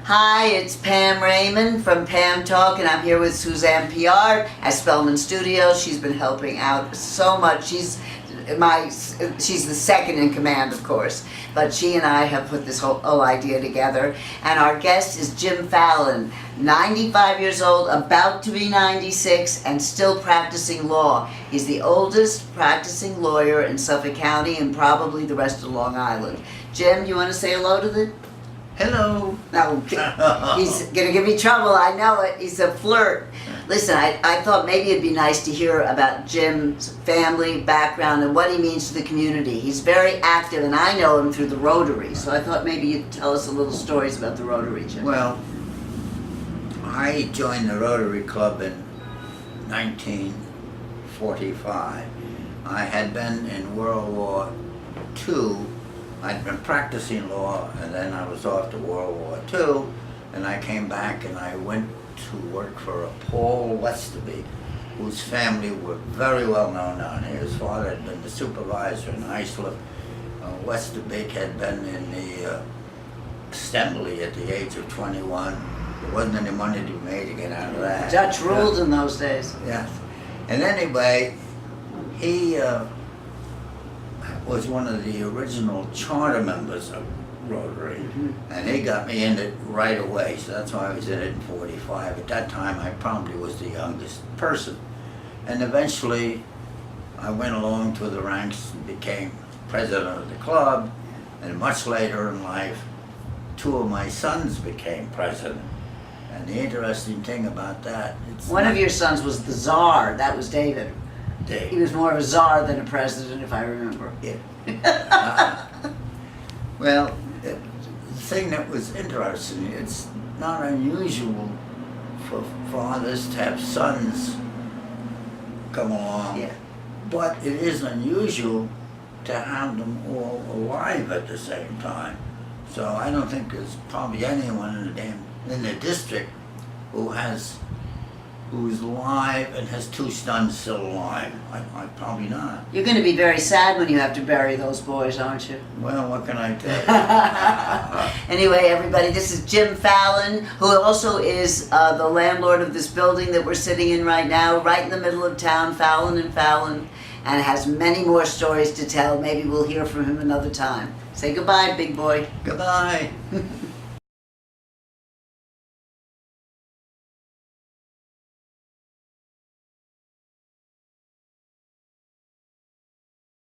Hi, it's Pam Raymond from Pam Talk, and I'm here with Suzanne Piard at Spellman Studios. She's been helping out so much. She's the second in command, of course, but she and I have put this whole idea together. And our guest is Jim Fallon, 95 years old, about to be 96, and still practicing law. He's the oldest practicing lawyer in Suffolk County and probably the rest of Long Island. Jim, you want to say hello to the... Hello. No, he's going to give me trouble, I know it. He's a flirt. Listen, I thought maybe it'd be nice to hear about Jim's family background and what he means to the community. He's very active, and I know him through the Rotary, so I thought maybe you'd tell us a little stories about the Rotary, Jim. Well, I joined the Rotary Club in 1945. I had been in World War II. I'd been practicing law, and then I was off to World War II, and I came back and I went to work for a Paul Westerby, whose family were very well known down here. His father had been the supervisor in Islip. Westerby had been in the assembly at the age of 21. There wasn't any money to be made to get out of that. Dutch ruled in those days. Yeah. And anyway, he was one of the original charter members of Rotary, and he got me in it right away, so that's why I was in it in 45. At that time, I probably was the youngest person. And eventually, I went along through the ranks and became president of the club, and much later in life, two of my sons became president. And the interesting thing about that, One of your sons was the czar. That was David. He was more of a czar than a president, if I remember. Yeah. Well, the thing that was interesting, it's not unusual for fathers to have sons come along, Yeah. but it is unusual to have them all alive at the same time. So I don't think there's probably anyone in the district who's alive and has two sons still alive. I probably not. You're going to be very sad when you have to bury those boys, aren't you? Well, what can I tell you? Anyway, everybody, this is Jim Fallon, who also is the landlord of this building that we're sitting in right now, right in the middle of town, Fallon and Fallon, and has many more stories to tell. Maybe we'll hear from him another time. Say goodbye, big boy. Goodbye.